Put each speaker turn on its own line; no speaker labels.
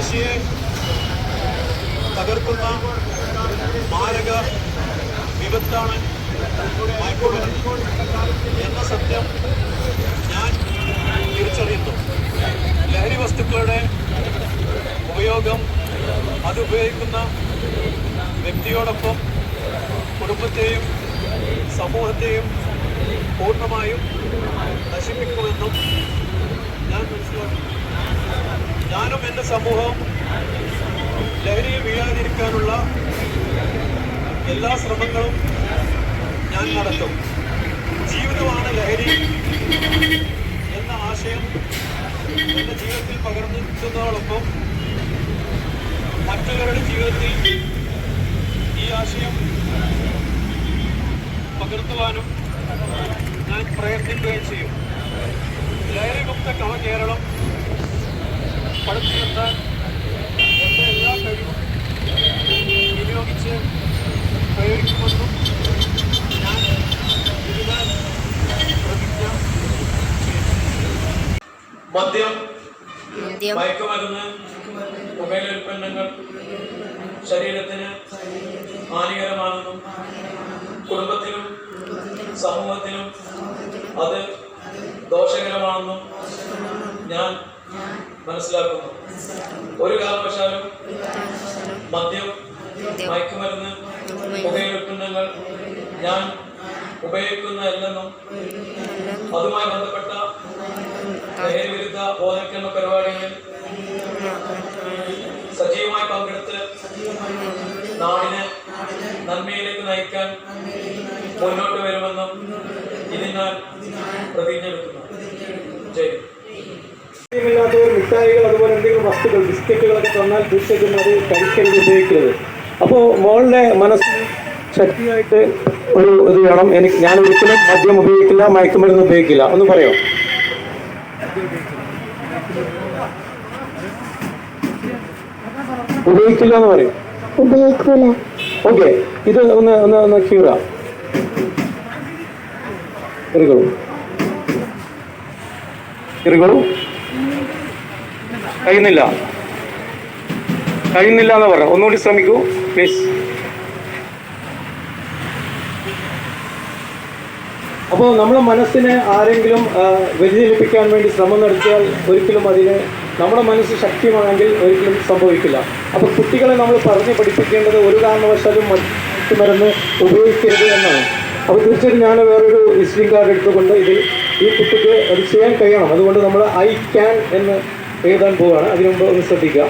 വാശിയെ തകർക്കുന്ന മാരക വിപത്താണ് മയക്കുമരുന്ന് എന്ന സത്യം ഞാൻ തിരിച്ചറിയുന്നു. ലഹരി വസ്തുക്കളുടെ ഉപയോഗം അത് ഉപയോഗിക്കുന്ന വ്യക്തിയോടൊപ്പം കുടുംബത്തെയും സമൂഹത്തെയും പൂർണ്ണമായും നശിപ്പിക്കുമെന്നും ഞാൻ മനസ്സിലാക്കി. ഞാനും എൻ്റെ സമൂഹവും ലഹരിയിൽ വീഴാതിരിക്കാനുള്ള എല്ലാ ശ്രമങ്ങളും ഞാൻ നടത്തും. ജീവിതമാണ് ലഹരി എന്ന ആശയം എൻ്റെ ജീവിതത്തിൽ പകർന്നിരിക്കുന്നതോടൊപ്പം മറ്റുള്ളവരുടെ ജീവിതത്തിൽ ഈ ആശയം പകർത്തുവാനും ഞാൻ പ്രയത്നിക്കുകയും ചെയ്യും. ലഹരിമുക്ത കേരളം പടുത്തുയർത്താൻ എൻ്റെ എല്ലാ കഴിവും വിനിയോഗിച്ച് പ്രയോഗിക്കുമെന്നും ഞാൻ ഇതിനാൽ പ്രതിജ്ഞ ചെയ്യും. മദ്യം, മയക്കുമരുന്ന്, മൊബൈൽ ഉൽപ്പന്നങ്ങൾ ശരീരത്തിന് ഹാനികരമാണെന്നും കുടുംബത്തിനും സമൂഹത്തിനും അത് ദോഷകരമാണെന്നും ഞാൻ മനസ്സിലാക്കുന്നു. ഒരു കാരണവശാലും മദ്യം, മയക്കുമരുന്ന്, മൊബൈൽ ഉൽപ്പന്നങ്ങൾ ഞാൻ ഉപയോഗിക്കുന്നതല്ലെന്നും അതുമായി ബന്ധപ്പെട്ട ലഹരി വിരുദ്ധ ബോധവൽക്കരണ പരിപാടികളിൽ സജീവമായി പങ്കെടുത്ത് നാടിനെ നന്മയിലേക്ക് നയിക്കാൻ മുന്നോട്ട് വരുമെന്നും ഇതിനാൽ പ്രതിജ്ഞ എടുക്കുന്നു. ജയ്.
മിഠായികൾ അതുപോലെ എന്തെങ്കിലും വസ്തുക്കൾ ബിസ്ക്കറ്റുകളൊക്കെ തന്നാൽ തീർച്ചയായിട്ടും അത് കഴിക്കരുത്, ഉപയോഗിക്കരുത്. അപ്പോൾ മോളുടെ മനസ്സിന് ശക്തിയായിട്ട് ഒരു ഇത് വേണം. ഞാൻ ഒരിക്കലും മദ്യം ഉപയോഗിക്കില്ല, മയക്കുമരുന്ന് ഉപയോഗിക്കില്ല. ഒന്ന് പറയോ? ഉപയോഗിക്കില്ല എന്ന് പറയും.
ഉപയോഗിക്കൂല.
ഓക്കെ, ഇത് ഒന്ന് ഒന്ന് ഒന്ന് ക്യൂറ ഇറുകളൂ ഇറുകളൂ. കഴിയുന്നില്ല എന്ന് പറയാം. ഒന്നുകൂടി ശ്രമിക്കൂ പ്ലീസ്. അപ്പോൾ നമ്മുടെ മനസ്സിനെ ആരെങ്കിലും വ്യതിചലിപ്പിക്കാൻ വേണ്ടി ശ്രമം നടത്തിയാൽ ഒരിക്കലും അതിന് നമ്മുടെ മനസ്സ് ശക്തിയാണെങ്കിൽ ഒരിക്കലും സംഭവിക്കില്ല. അപ്പോൾ കുട്ടികളെ നമ്മൾ പറഞ്ഞ് പഠിപ്പിക്കേണ്ടത് ഒരു കാരണവശാലും മയക്കുമരുന്ന് ഉപയോഗിക്കരുത് എന്നാണ്. അപ്പോൾ തീർച്ചയായിട്ടും ഞാൻ വേറൊരു വിസിറ്റിംഗ് കാർഡ് എടുത്തുകൊണ്ട് ഈ കുട്ടിക്ക് അത് ചെയ്യാൻ കഴിയണം. അതുകൊണ്ട് നമ്മൾ ഐ ക്യാൻ എന്ന് എഴുതാൻ പോവുകയാണ്. അതിനുമുമ്പ് ഒന്ന് ശ്രദ്ധിക്കുക.